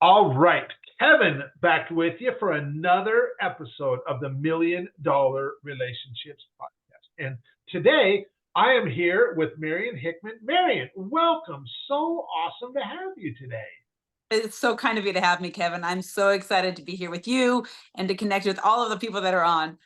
All right, Kevin, back with you for another episode of the $1 Million Relationships Podcast. And today I am here with Marianne Hickman. Marianne, welcome. So awesome to have you today. It's so kind of you to have me, Kevin. I'm so excited to be here with you and to connect with all of the people that are on.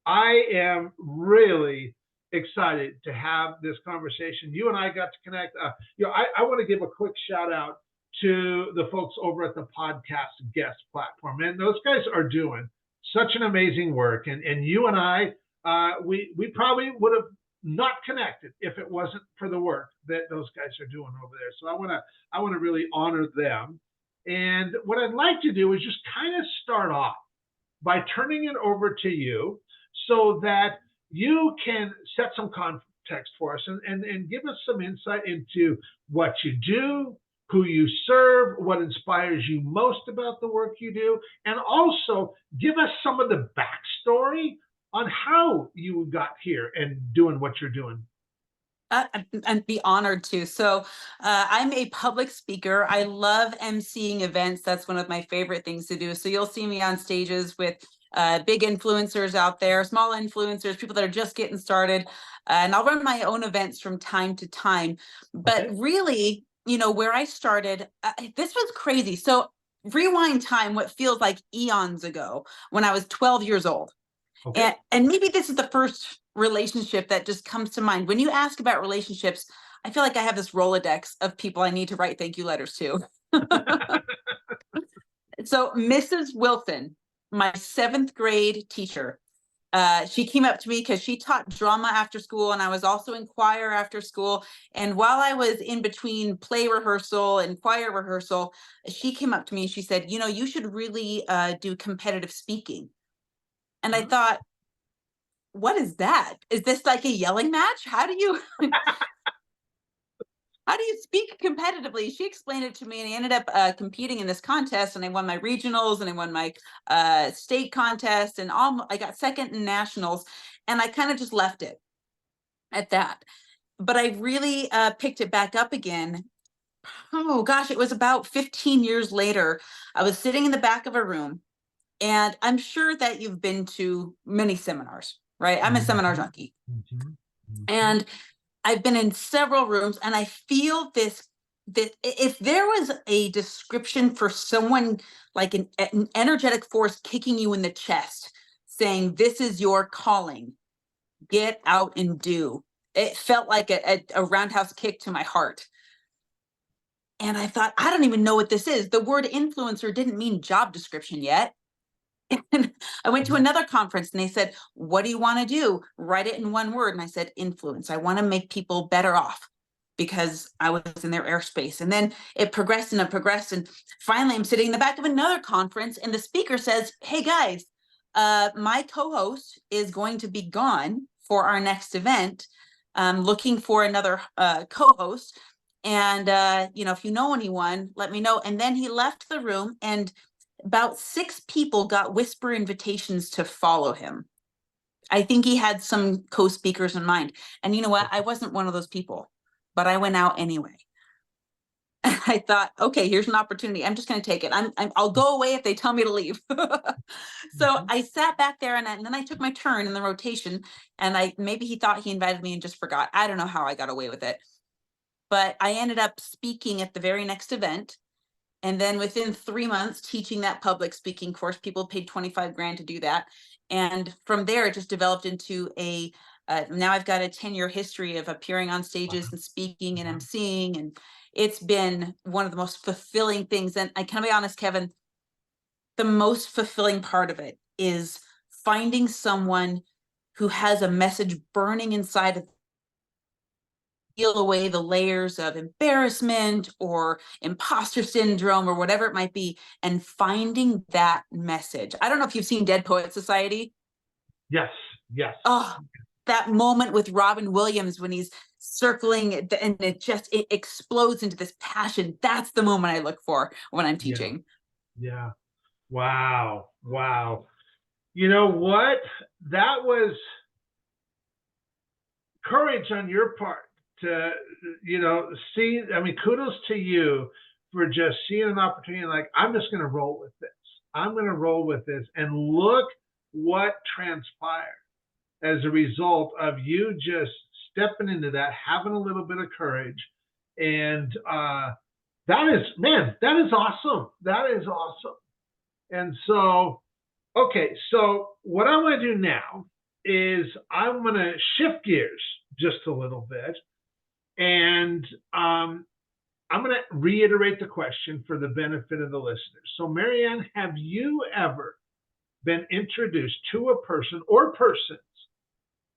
I am really excited to have this conversation. You and I got to connect. I want to give a quick shout out to the folks over at the podcast guest platform. And those guys are doing such an amazing work. And you and I, we probably would have not connected if it wasn't for the work that those guys are doing over there. So I want to really honor them. And what I'd like to do is just kind of start off by turning it over to you so that you can set some context for us and give us some insight into what you do, who you serve, what inspires you most about the work you do, and also give us some of the backstory on how you got here and doing what you're doing. And be honored to. So I'm a public speaker. I love emceeing events. That's one of my favorite things to do. So you'll see me on stages with big influencers out there, small influencers, people that are just getting started. And I'll run my own events from time to time. But really, where I started, this was crazy. So rewind time, what feels like eons ago, when I was 12 years old. Okay. And maybe this is the first relationship that just comes to mind. When you ask about relationships, I feel like I have this Rolodex of people I need to write thank you letters to. So Mrs. Wilson, my 7th grade teacher, she came up to me because she taught drama after school, and I was also in choir after school. And while I was in between play rehearsal and choir rehearsal, she came up to me and she said, you should really do competitive speaking. And I thought, what is that? Is this like a yelling match? How do you speak competitively? She explained it to me, and I ended up competing in this contest, and I won my regionals and I won my state contest, and I got second in nationals, and I kind of just left it at that. But I really picked it back up again. Oh gosh, it was about 15 years later. I was sitting in the back of a room, and I'm sure that you've been to many seminars, right? I'm a seminar junkie. And I've been in several rooms, and I feel this, that if there was a description for someone like an energetic force kicking you in the chest, saying, this is your calling, get out and do. It felt like a roundhouse kick to my heart. And I thought, I don't even know what this is. The word influencer didn't mean job description yet. And I went to another conference, and they said, what do you want to do? Write it in one word. And I said, influence. I want to make people better off, because I was in their airspace. And then it progressed and it progressed. And finally, I'm sitting in the back of another conference, and the speaker says, hey guys, my co-host is going to be gone for our next event. Looking for another co-host. And, if you know anyone, let me know. And then he left the room, and about 6 people got whisper invitations to follow him. I think he had some co-speakers in mind. And you know what? I wasn't one of those people, but I went out anyway. I thought, okay, here's an opportunity. I'm just going to take it. I'll go away if they tell me to leave. So I sat back there, and then I took my turn in the rotation, and maybe he thought he invited me and just forgot. I don't know how I got away with it, but I ended up speaking at the very next event. And then within 3 months, teaching that public speaking course. People paid 25 grand to do that. And from there, it just developed into now I've got a 10-year history of appearing on stages and speaking and emceeing. And it's been one of the most fulfilling things. And I can be honest, Kevin, the most fulfilling part of it is finding someone who has a message burning inside of, peel away the layers of embarrassment or imposter syndrome or whatever it might be, and finding that message. I don't know if you've seen Dead Poet Society. Yes. Oh, that moment with Robin Williams when he's circling and it explodes into this passion. That's the moment I look for when I'm teaching. Yeah. Wow. You know what? That was courage on your part to, see. I mean, kudos to you for just seeing an opportunity like, I'm just going to roll with this. I'm going to roll with this. And look what transpired as a result of you just stepping into that, having a little bit of courage. And that is, man, that is awesome. That is awesome. And so, okay, so what I want to do now is I'm going to shift gears just a little bit. And I'm going to reiterate the question for the benefit of the listeners. So, Marianne, have you ever been introduced to a person or persons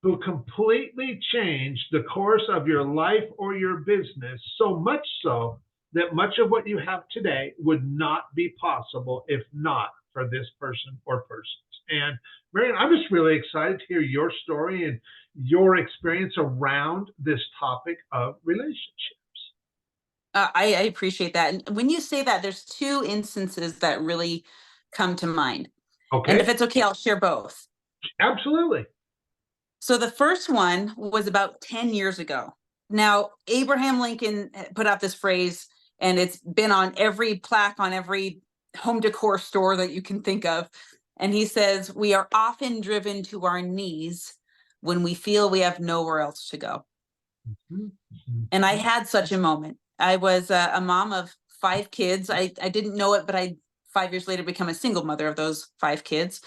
who completely changed the course of your life or your business, so much so that much of what you have today would not be possible if not for this person or persons? And Marianne, I'm just really excited to hear your story and your experience around this topic of relationships. I appreciate that. And when you say that, there's two instances that really come to mind. Okay. And if it's okay, I'll share both. Absolutely. So the first one was about 10 years ago. Now, Abraham Lincoln put out this phrase, and it's been on every plaque on every home decor store that you can think of. And he says, "We are often driven to our knees when we feel we have nowhere else to go." Mm-hmm. And I had such a moment. I was a mom of 5 kids. I didn't know it, but I 5 years later become a single mother of those 5 kids.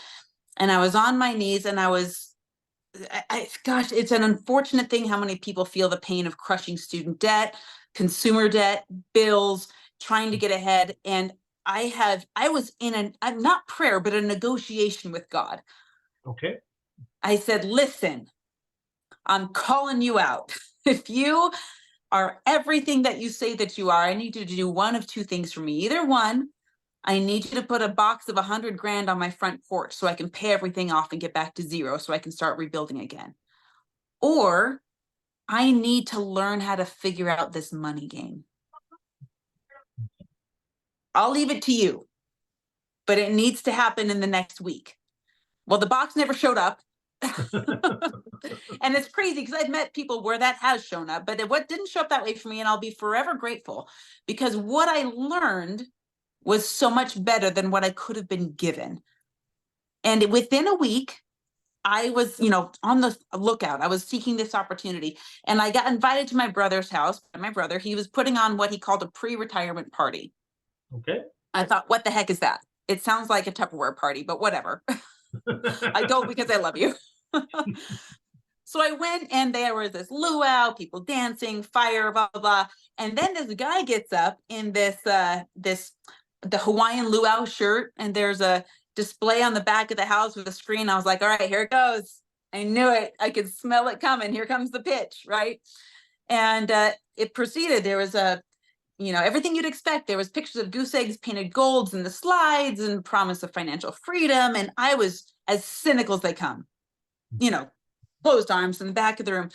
And I was on my knees, and gosh, it's an unfortunate thing how many people feel the pain of crushing student debt, consumer debt, bills, trying to get ahead. And I was in I'm not prayer, but a negotiation with God. Okay. I said, "Listen, I'm calling you out. If you are everything that you say that you are, I need you to do one of 2 things for me. Either one, I need you to put a box of 100 grand on my front porch so I can pay everything off and get back to zero so I can start rebuilding again. Or I need to learn how to figure out this money game. I'll leave it to you, but it needs to happen in the next week." Well, the box never showed up. And it's crazy because I've met people where that has shown up, but what didn't show up that way for me. And I'll be forever grateful, because what I learned was so much better than what I could have been given. And within a week, I was, on the lookout. I was seeking this opportunity, and I got invited to my brother's house. My brother, he was putting on what he called a pre-retirement party. Okay. I thought, what the heck is that? It sounds like a Tupperware party, but whatever. I go because I love you. So I went, and there was this luau, people dancing, fire, blah, blah, blah. And then this guy gets up in the Hawaiian luau shirt, and there's a display on the back of the house with a screen. I was like, all right, here it goes. I knew it. I could smell it coming. Here comes the pitch, right? And it proceeded. There was everything you'd expect. There was pictures of goose eggs painted golds in the slides and promise of financial freedom. And I was as cynical as they come, closed arms in the back of the room.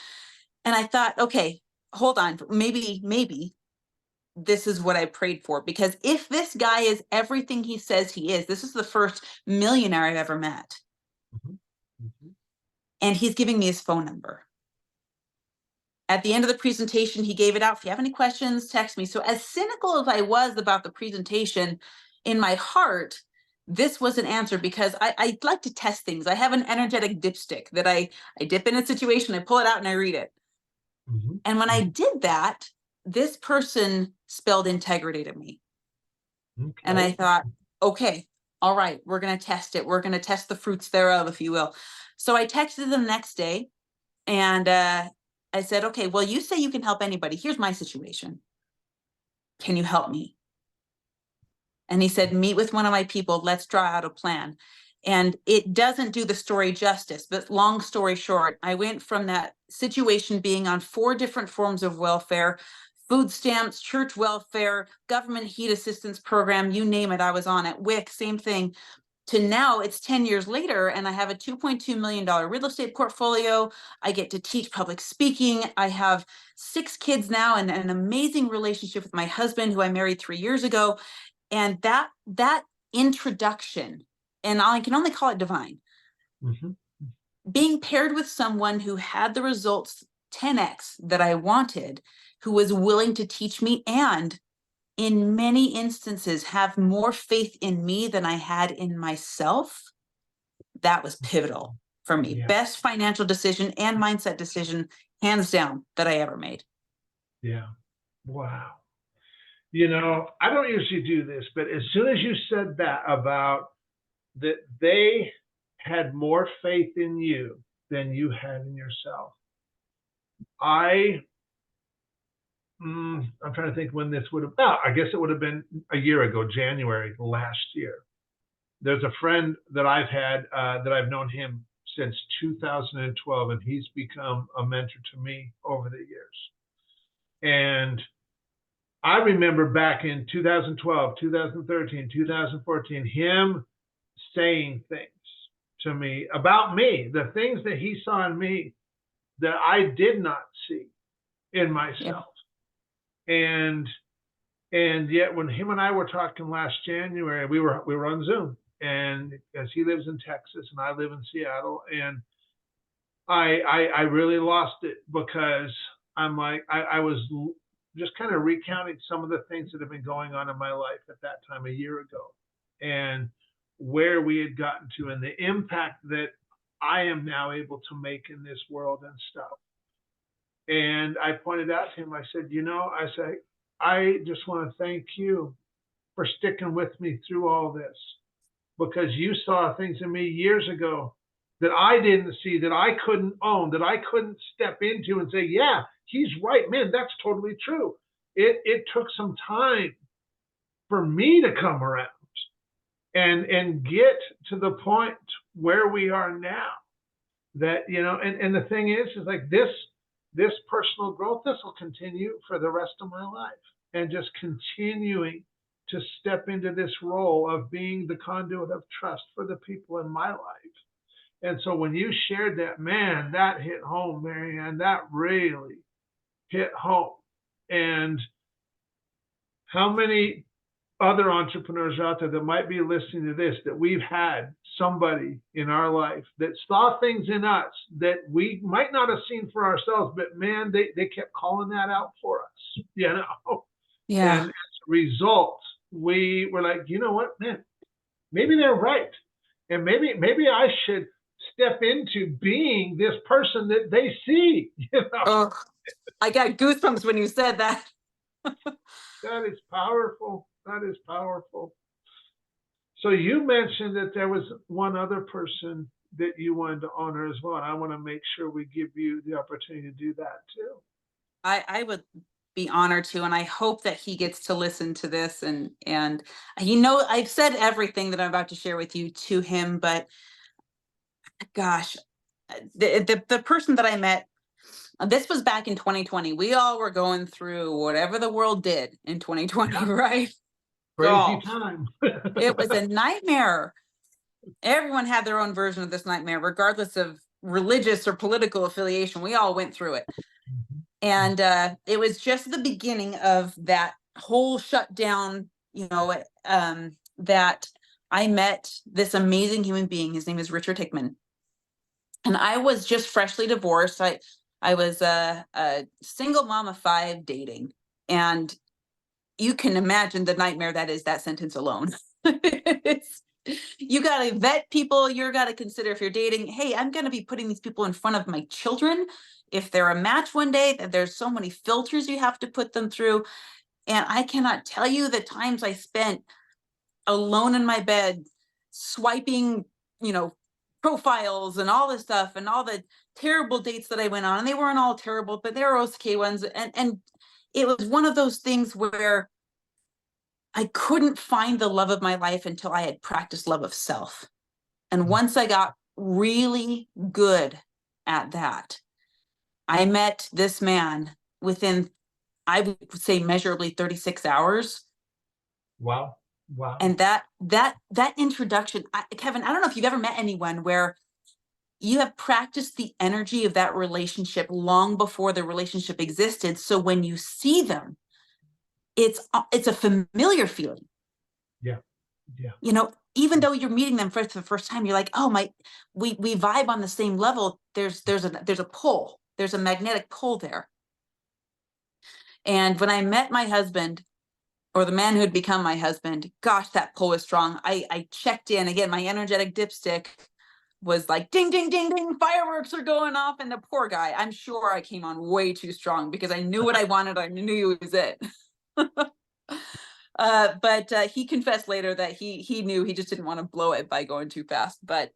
And I thought, okay, hold on. Maybe this is what I prayed for, because if this guy is everything he says he is, this is the first millionaire I've ever met. Mm-hmm. Mm-hmm. And he's giving me his phone number. At the end of the presentation, he gave it out. If you have any questions, text me. So as cynical as I was about the presentation, in my heart, this was an answer, because I like to test things. I have an energetic dipstick that I dip in a situation, I pull it out, and I read it. Mm-hmm. And when I did that, this person spelled integrity to me. Okay. And I thought, okay, all right, we're going to test it. We're going to test the fruits thereof, if you will. So I texted them the next day, and I said, okay, well, you say you can help anybody. Here's my situation. Can you help me? And he said, meet with one of my people. Let's draw out a plan. And it doesn't do the story justice, but long story short, I went from that situation being on 4 different forms of welfare, food stamps, church welfare, government heat assistance program, you name it, I was on it. WIC, same thing. To now, it's 10 years later, and I have a $2.2 million real estate portfolio. I get to teach public speaking. I have 6 kids now, and an amazing relationship with my husband, who I married 3 years ago. And that introduction, and I can only call it divine, Mm-hmm. being paired with someone who had the results 10x that I wanted, who was willing to teach me and in many instances have more faith in me than I had in myself, that was pivotal for me. Yeah. Best financial decision and mindset decision, hands down, that I ever made. Yeah. Wow. You know, I don't usually do this, but as soon as you said that about that they had more faith in you than you had in yourself, I'm trying to think when this would have, I guess it would have been a year ago, January last year. There's a friend that I've had that I've known him since 2012, and he's become a mentor to me over the years. And I remember back in 2012, 2013, 2014, him saying things to me about me, the things that he saw in me that I did not see in myself. And yet when him and I were talking last January, we were on Zoom, and as he lives in Texas and I live in Seattle, and I really lost it because I'm like, I was just kind of recounting some of the things that have been going on in my life at that time a year ago, and where we had gotten to, and the impact that I am now able to make in this world and stuff. And I pointed out to him, I said, I just want to thank you for sticking with me through all this, because you saw things in me years ago that I didn't see, that I couldn't own, that I couldn't step into and say, yeah, he's right, man, that's totally true. It took some time for me to come around and get to the point where we are now. That, and the thing is like this personal growth, this will continue for the rest of my life, and just continuing to step into this role of being the conduit of trust for the people in my life. And so when you shared that, man, that hit home, Marianne, that really hit home. And how many other entrepreneurs out there that might be listening to this, that we've had somebody in our life that saw things in us that we might not have seen for ourselves, but man, they kept calling that out for us, Yeah. And as a result, we were like, you know what, man, maybe they're right. And maybe I should step into being this person that they see, Oh, I got goosebumps when you said that. That is powerful. That is powerful. So you mentioned that there was one other person that you wanted to honor as well. And I want to make sure we give you the opportunity to do that too. I would be honored to, and I hope that he gets to listen to this. And I've said everything that I'm about to share with you to him, but gosh, the person that I met, this was back in 2020. We all were going through whatever the world did in 2020, Yeah. right? Crazy time. It was a nightmare. Everyone had their own version of this nightmare, regardless of religious or political affiliation. We all went through it. And it was just the beginning of that whole shutdown, that I met this amazing human being. His name is Richard Hickman. And I was just freshly divorced. I was a single mom of 5 dating. And you can imagine the nightmare that is, that sentence alone. You got to vet people. You got to consider, if you're dating, hey, I'm going to be putting these people in front of my children. If they're a match one day, there's so many filters you have to put them through. And I cannot tell you the times I spent alone in my bed, swiping, profiles and all this stuff, and all the terrible dates that I went on. And they weren't all terrible, but they were okay ones. And it was one of those things where I couldn't find the love of my life until I had practiced love of self. And once I got really good at that, I met this man within, I would say, measurably 36 hours. Wow. And that introduction, Kevin, I don't know if you've ever met anyone where you have practiced the energy of that relationship long before the relationship existed. So when you see them, it's a familiar feeling. Yeah. Even though you're meeting them for the first time, you're like, oh my, we vibe on the same level. There's a pull. There's a magnetic pull there. And when I met my husband or the man who had become my husband, gosh, that pull was strong. I checked in again. My energetic dipstick was like, ding, ding, ding, ding, fireworks are going off. And the poor guy, I'm sure I came on way too strong because I knew what I wanted. I knew it was it. But he confessed later that he knew, he just didn't want to blow it by going too fast. But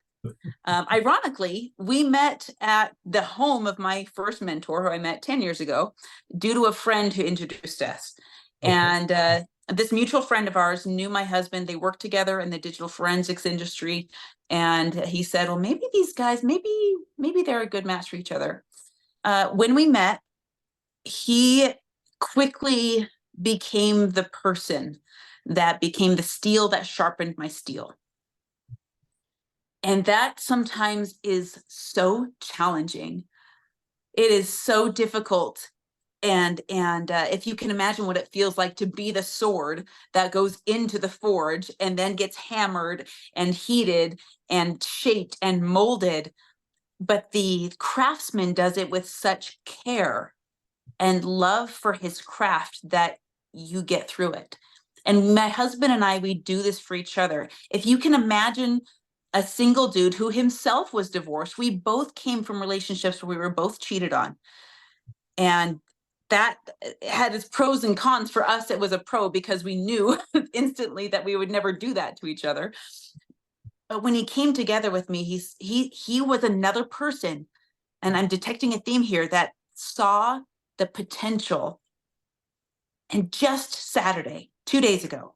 ironically, we met at the home of my first mentor, who I met 10 years ago, due to a friend who introduced us. Okay. And this mutual friend of ours knew my husband. They worked together in the digital forensics industry. And he said, well, maybe these guys, maybe they're a good match for each other. When we met, he quickly became the person that became the steel that sharpened my steel. And that sometimes is so challenging. It is so difficult. And if you can imagine what it feels like to be the sword that goes into the forge and then gets hammered and heated and shaped and molded, but the craftsman does it with such care and love for his craft that you get through it. And my husband and I, we do this for each other. If you can imagine a single dude who himself was divorced, we both came from relationships where we were both cheated on. And that had its pros and cons. For us, it was a pro because we knew instantly that we would never do that to each other. But when he came together with me, he was another person, and I'm detecting a theme here, that saw the potential. And just Saturday, 2 days ago,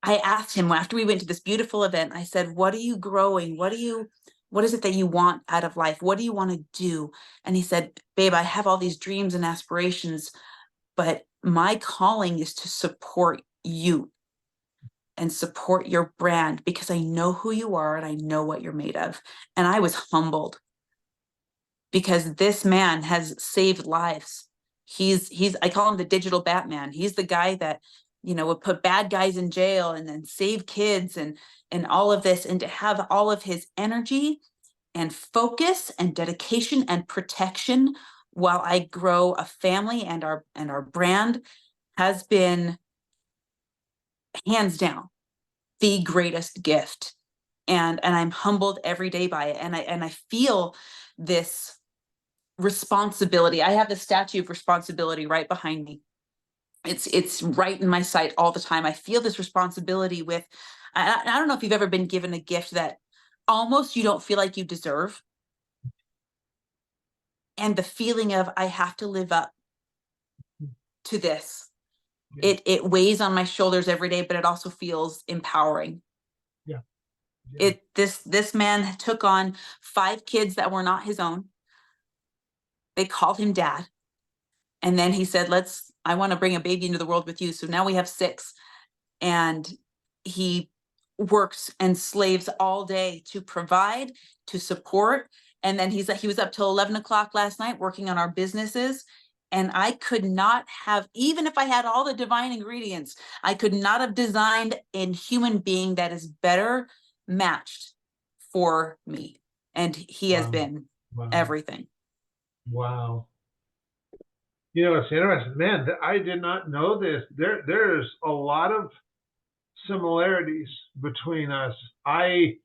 I asked him, after we went to this beautiful event, I said, what are you growing? What is it that you want out of life? What do you want to do? And he said, babe, I have all these dreams and aspirations, but my calling is to support you and support your brand because I know who you are and I know what you're made of. And I was humbled because this man has saved lives. I call him the digital Batman. He's the guy that, would put bad guys in jail and then save kids and all of this. And to have all of his energy and focus and dedication and protection while I grow a family and our brand has been hands down the greatest gift. And I'm humbled every day by it. And I feel this responsibility. I have the statue of responsibility right behind me. It's right in my sight all the time. I feel this responsibility with, I don't know if you've ever been given a gift that almost you don't feel like you deserve. And the feeling of, I have to live up to this. Yeah. It weighs on my shoulders every day, but it also feels empowering. Yeah. Yeah. This man took on 5 kids that were not his own. They called him dad. And then he said, I want to bring a baby into the world with you. So now we have 6. And he works and slaves all day to provide, to support. And then he was up till 11 o'clock last night working on our businesses. And I could not have, even if I had all the divine ingredients, I could not have designed a human being that is better matched for me. And he has been everything. Wow. It's interesting, man. I did not know this. There's a lot of similarities between us. I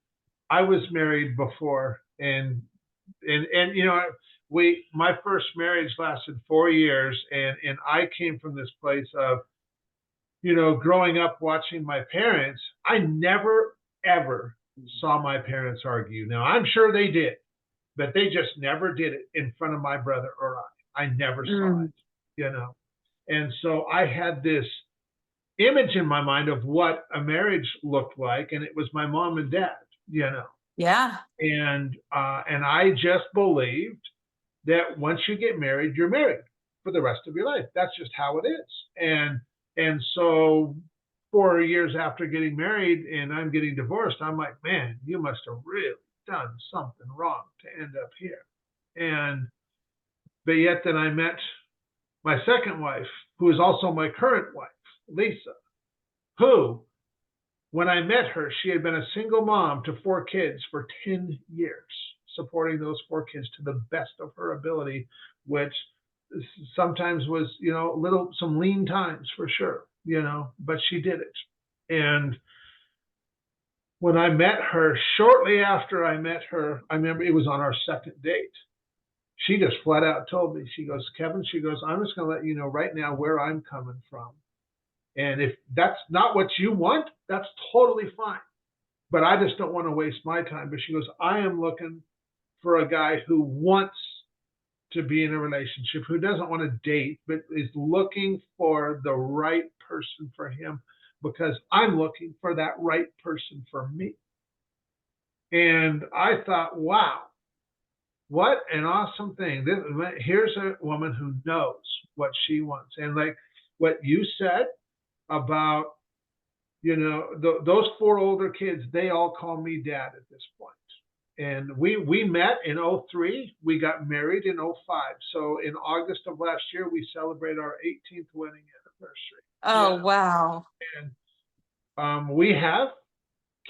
was married before, and my first marriage lasted 4 years, and I came from this place of, growing up watching my parents. I never ever saw my parents argue. Now I'm sure they did, but they just never did it in front of my brother or I. I never saw it, And so I had this image in my mind of what a marriage looked like, and it was my mom and dad, Yeah. And I just believed that once you get married, you're married for the rest of your life. That's just how it is. And so 4 years after getting married and I'm getting divorced, I'm like, man, you must have really done something wrong to end up here. But yet then I met my second wife, who is also my current wife, Lisa, who, when I met her, she had been a single mom to 4 kids for 10 years, supporting those 4 kids to the best of her ability, which sometimes was, some lean times for sure, but she did it. And when I met her, shortly after I met her, I remember it was on our second date. She just flat out told me, she goes, Kevin, she goes, I'm just going to let you know right now where I'm coming from. And if that's not what you want, that's totally fine. But I just don't want to waste my time. But she goes, I am looking for a guy who wants to be in a relationship, who doesn't want to date, but is looking for the right person for him, because I'm looking for that right person for me. And I thought, wow, what an awesome thing. Here's a woman who knows what she wants. And like what you said about, those four older kids, they all call me dad at this point. And we met in 2003. We got married in 2005. So in August of last year, we celebrate our 18th wedding anniversary. Oh, wow. And we have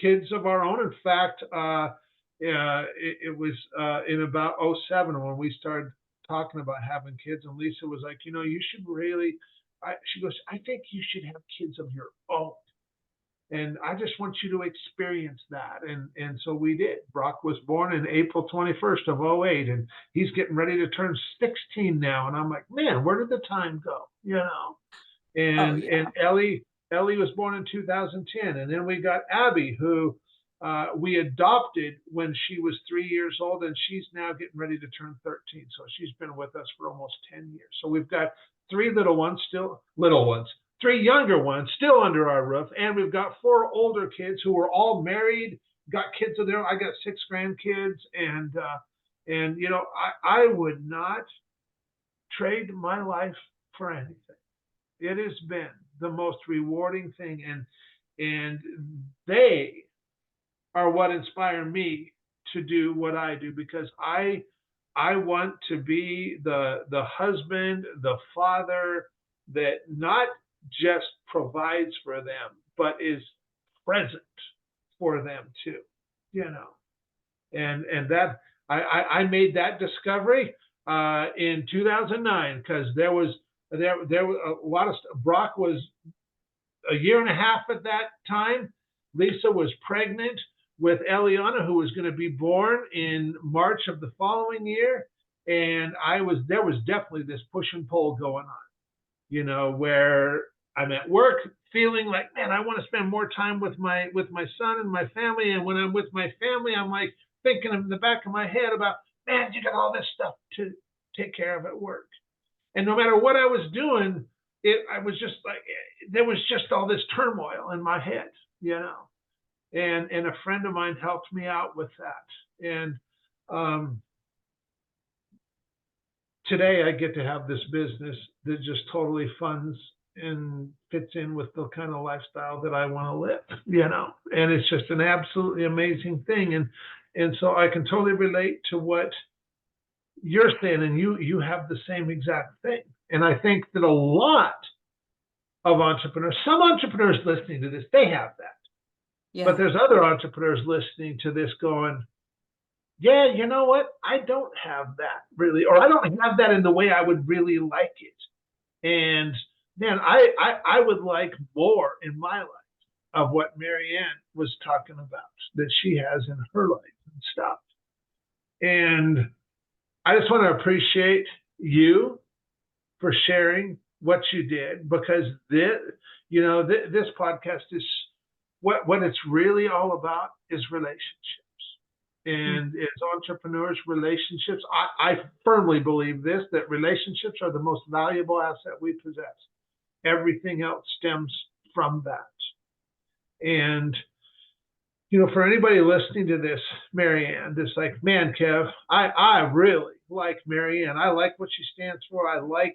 kids of our own. In fact, it was in about 2007 when we started talking about having kids. And Lisa was like, you should really, she goes, I think you should have kids of your own. And I just want you to experience that. And so we did. Brock was born in April 21st of 2008, and he's getting ready to turn 16 now. And I'm like, man, where did the time go? And Ellie was born in 2010. And then we got Abby, who we adopted when she was 3 years old, and she's now getting ready to turn 13. So she's been with us for almost 10 years. So we've got three younger ones still under our roof, and we've got four older kids who are all married, got kids of their own. I got 6 grandkids, and I would not trade my life for anything. It has been the most rewarding thing, and they are what inspire me to do what I do, because I want to be the husband, the father that not just provides for them, but is present for them too, and that I made that discovery in 2009, because there was a lot of stuff. Brock was a year and a half at that time. Lisa was pregnant with Eliana, who was going to be born in March of the following year, and there was definitely this push and pull going on, where I'm at work feeling like, man, I want to spend more time with my son and my family. And when I'm with my family, I'm like thinking in the back of my head about, man, you got all this stuff to take care of at work. And no matter what I was doing, I was just like, there was just all this turmoil in my head, and a friend of mine helped me out with that. And today I get to have this business that just totally funds and fits in with the kind of lifestyle that I want to live, and it's just an absolutely amazing thing. And so I can totally relate to what you're saying, and you have the same exact thing. And I think that a lot of entrepreneurs, some entrepreneurs listening to this, they have that. Yeah. But there's other entrepreneurs listening to this going, yeah, you know what? I don't have that really, or I don't have that in the way I would really like it. And man, I would like more in my life of what Marianne was talking about that she has in her life and stuff. And I just want to appreciate you for sharing what you did, because this podcast is what it's really all about is relationships. And as entrepreneurs, relationships, I firmly believe this, that relationships are the most valuable asset we possess. Everything else stems from that. And, for anybody listening to this, Marianne, it's like, man, Kev, I really like Marianne. I like what she stands for. I like,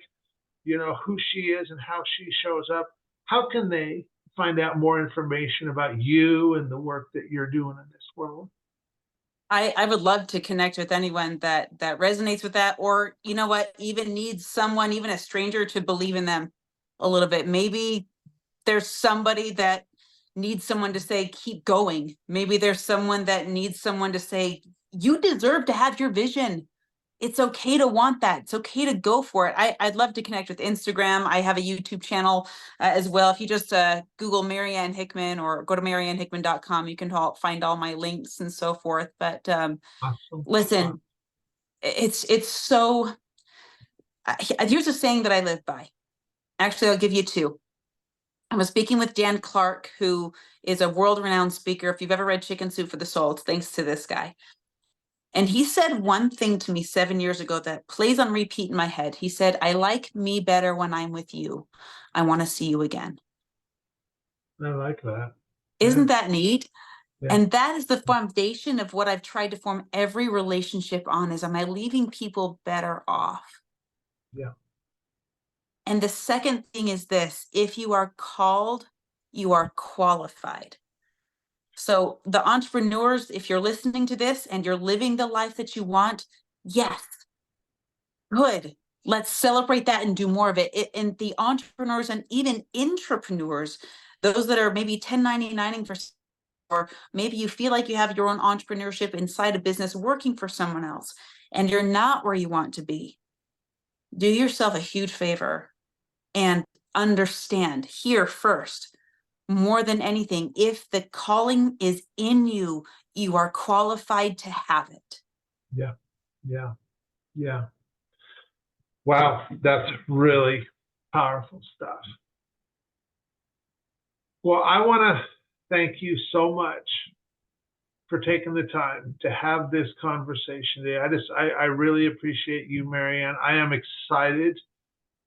who she is and how she shows up. How can they find out more information about you and the work that you're doing in this world? I would love to connect with anyone that resonates with that, or even needs someone, even a stranger, to believe in them a little bit. Maybe there's somebody that needs someone to say, keep going. Maybe there's someone that needs someone to say, you deserve to have your vision. it's okay to want that. It's okay to go for it. I'd love to connect with Instagram. I have a YouTube channel as well. If you just Google Marianne Hickman or go to mariannehickman.com, you can find all my links and so forth. But Awesome. listen, it's so, here's a saying that I live by. Actually, I'll give you two. I was speaking with Dan Clark, who is a world-renowned speaker. If you've ever read Chicken Soup for the Soul, it's thanks to this guy. And he said one thing to me 7 years ago that plays on repeat in my head. He said, I like me better when I'm with you. I want to see you again. I like that. Isn't that neat? Yeah. And that is the foundation of what I've tried to form every relationship on is, am I leaving people better off? Yeah. And the second thing is this, if you are called, you are qualified. So the entrepreneurs, if you're listening to this and you're living the life that you want, yes, good. Let's celebrate that and do more of it. And the entrepreneurs and even intrapreneurs, those that are maybe 1099ing for, or maybe you feel like you have your own entrepreneurship inside a business working for someone else and you're not where you want to be, do yourself a huge favor and understand here first, more than anything, if the calling is in you, you are qualified to have it. Yeah. Yeah. Yeah. Wow, that's really powerful stuff. Well, I want to thank you so much for taking the time to have this conversation today. I really appreciate you, Marianne. I am excited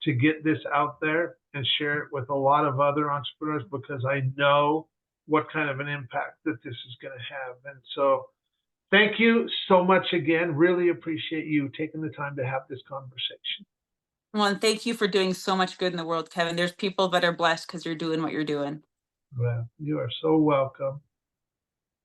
to get this out there and share it with a lot of other entrepreneurs because I know what kind of an impact that this is going to have. And so thank you so much again. Really appreciate you taking the time to have this conversation. Well, and thank you for doing so much good in the world, Kevin. There's people that are blessed because you're doing what you're doing. Well, you are so welcome.